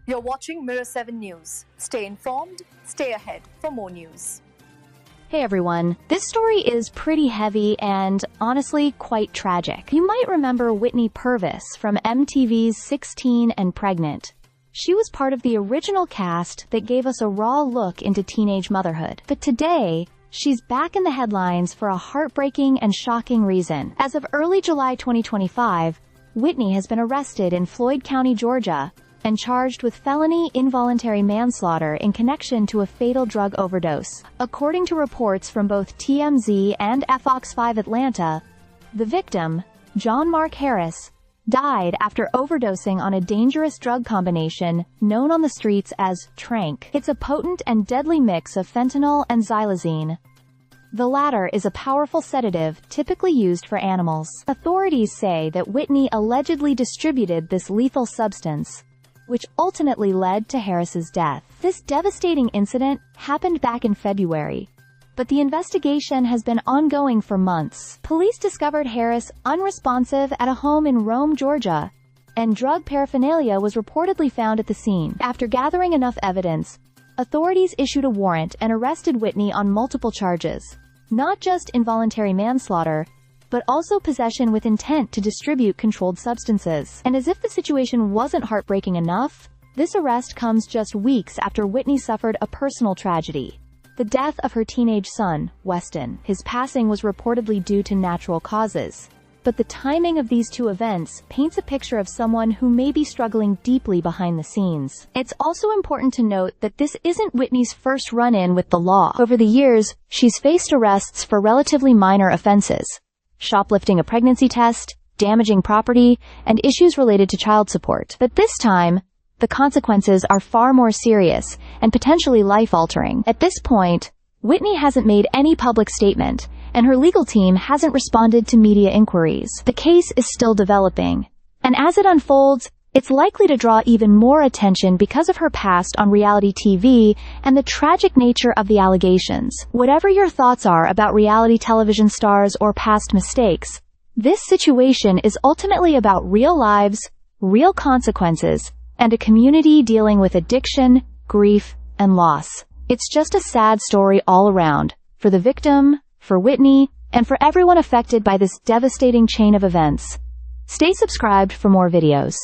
You're watching Mirror 7 News. Stay informed, stay ahead for more news. Hey everyone, this story is pretty heavy and, honestly, quite tragic. You might remember Whitney Purvis from MTV's 16 and Pregnant. She was part of the original cast that gave us a raw look into teenage motherhood. But today, she's back in the headlines for a heartbreaking and shocking reason. As of early July 2025, Whitney has been arrested in Floyd County, Georgia, and charged with felony involuntary manslaughter in connection to a fatal drug overdose. According to reports from both TMZ and Fox 5 Atlanta, the victim, John Mark Harris, died after overdosing on a dangerous drug combination known on the streets as tranq. It's a potent and deadly mix of fentanyl and xylazine. The latter is a powerful sedative typically used for animals. Authorities say that Whitney allegedly distributed this lethal substance, which ultimately led to Harris's death. This devastating incident happened back in February, but the investigation has been ongoing for months. Police discovered Harris unresponsive at a home in Rome, Georgia, and drug paraphernalia was reportedly found at the scene. After gathering enough evidence, authorities issued a warrant and arrested Whitney on multiple charges, not just involuntary manslaughter, but also possession with intent to distribute controlled substances. And as if the situation wasn't heartbreaking enough, this arrest comes just weeks after Whitney suffered a personal tragedy: the death of her teenage son, Weston. His passing was reportedly due to natural causes, but the timing of these two events paints a picture of someone who may be struggling deeply behind the scenes. It's also important to note that this isn't Whitney's first run-in with the law. Over the years, she's faced arrests for relatively minor offenses: shoplifting a pregnancy test, damaging property, and issues related to child support. But this time, the consequences are far more serious and potentially life-altering. At this point, Whitney hasn't made any public statement, and her legal team hasn't responded to media inquiries. The case is still developing, and as it unfolds, it's likely to draw even more attention because of her past on reality TV and the tragic nature of the allegations. Whatever your thoughts are about reality television stars or past mistakes, this situation is ultimately about real lives, real consequences, and a community dealing with addiction, grief, and loss. It's just a sad story all around, for the victim, for Whitney, and for everyone affected by this devastating chain of events. Stay subscribed for more videos.